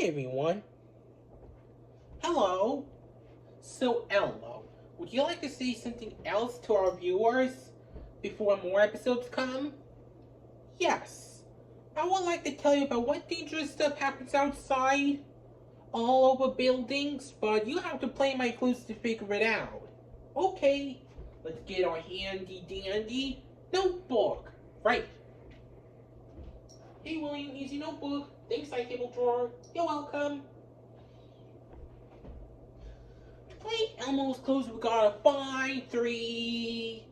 everyone. Hello. So, Elmo, would you like to say something else to our viewers before more episodes come? Yes. I would like to tell you about what dangerous stuff happens outside, all over buildings, but you have to play my clues to figure it out. Okay, let's get our handy dandy notebook. Right. Hey, William, here's your notebook. Thanks, side table drawer. You're welcome. To play Elmo's clues, we gotta find 3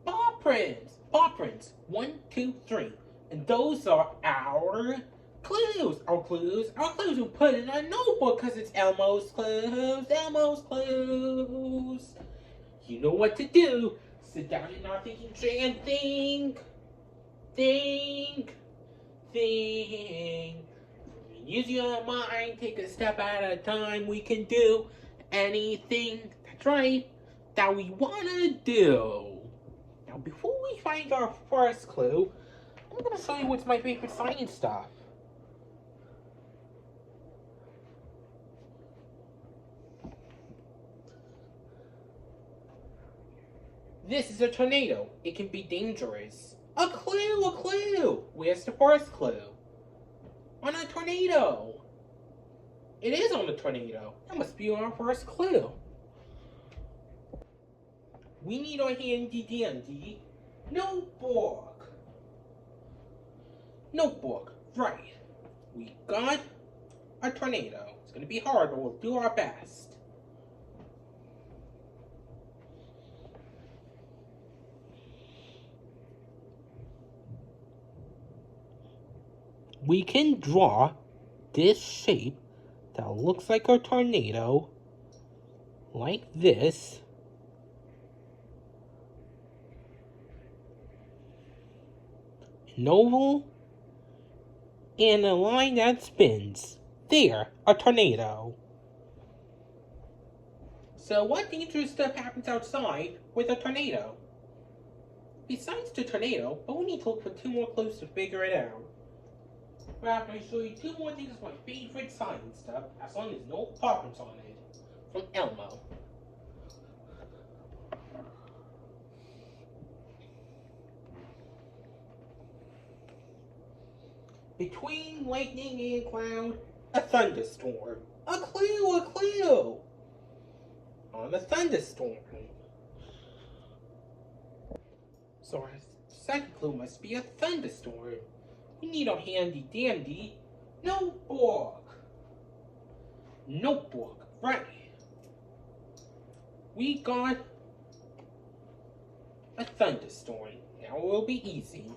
paw prints. Paw prints. 1, 2, 3. And those are our clues. Our clues we put in our notebook because it's Elmo's clues. Elmo's clues. You know what to do. Sit down in our thinking chair and think. Think. Use your mind, take a step at a time. We can do anything, that's right, that we want to do. Now, before we find our first clue, I'm going to show you what's my favorite science stuff. This is a tornado. It can be dangerous. A clue! Where's the first clue? On a tornado. It is on a tornado. That must be our first clue. We need our handy dandy notebook. Notebook, right. We got a tornado. It's going to be hard, but we'll do our best. We can draw this shape that looks like a tornado, like this. An oval and a line that spins. There, a tornado. So what dangerous stuff happens outside with a tornado? Besides the tornado, but we need to look for 2 more clues to figure it out. But after I show you 2 more things of my favorite science stuff, as long as no problems on it, from Elmo. Between lightning and cloud, a thunderstorm. A clue! On a thunderstorm. So our second clue must be a thunderstorm. We need our handy dandy notebook. Notebook, right. We got a thunderstorm. Now it will be easy.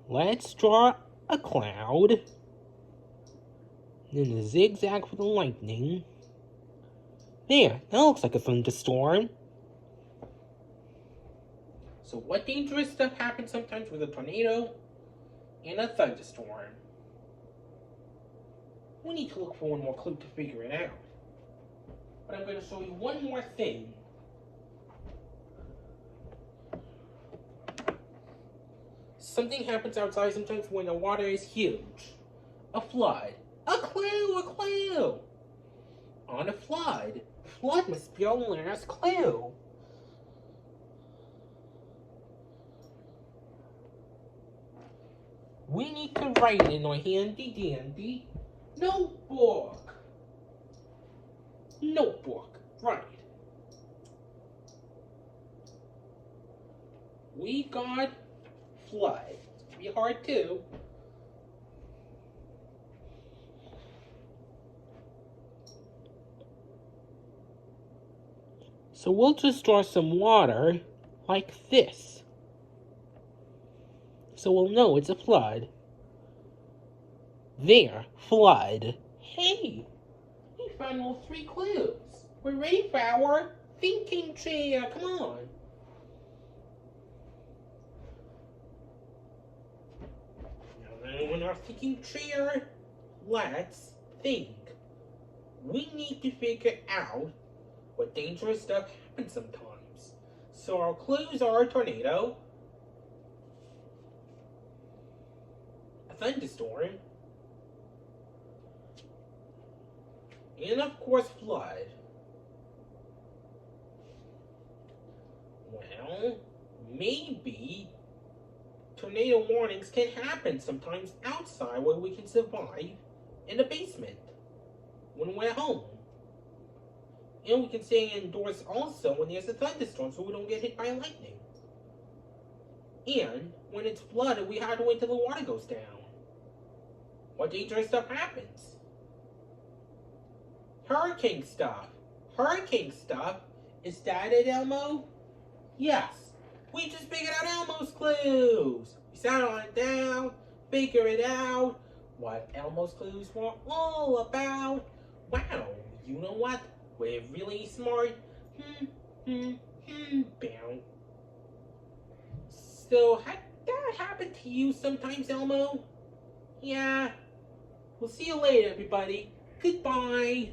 Let's draw a cloud. Then a zigzag for the lightning. There, that looks like a thunderstorm. So what dangerous stuff happens sometimes with a tornado and a thunderstorm? We need to look for 1 more clue to figure it out. But I'm going to show you 1 more thing. Something happens outside sometimes when the water is huge. A flood. A clue! On a flood. Flood must be our last clue. We need to write in our handy dandy notebook. Notebook, right. We got flood. It's gonna be hard too. So we'll just draw some water like this. So we'll know it's a flood. There, flood. Hey, we found all 3 clues. We're ready for our thinking chair. Come on. Now, in our thinking chair, let's think. We need to figure out what dangerous stuff happens sometimes. So our clues are a tornado, thunderstorm, and of course flood. Well, maybe tornado warnings can happen sometimes outside where we can survive in the basement when we're home. And we can stay indoors also when there's a thunderstorm so we don't get hit by lightning. And when it's flooded, we have to wait till the water goes down. What dangerous stuff happens? Hurricane stuff. Hurricane stuff? Is that it, Elmo? Yes. We just figured out Elmo's clues. We sat on it down, figured it out, what Elmo's clues were all about. Wow, you know what? We're really smart. Bow. So, had that happen to you sometimes, Elmo? Yeah. We'll see you later, everybody. Goodbye.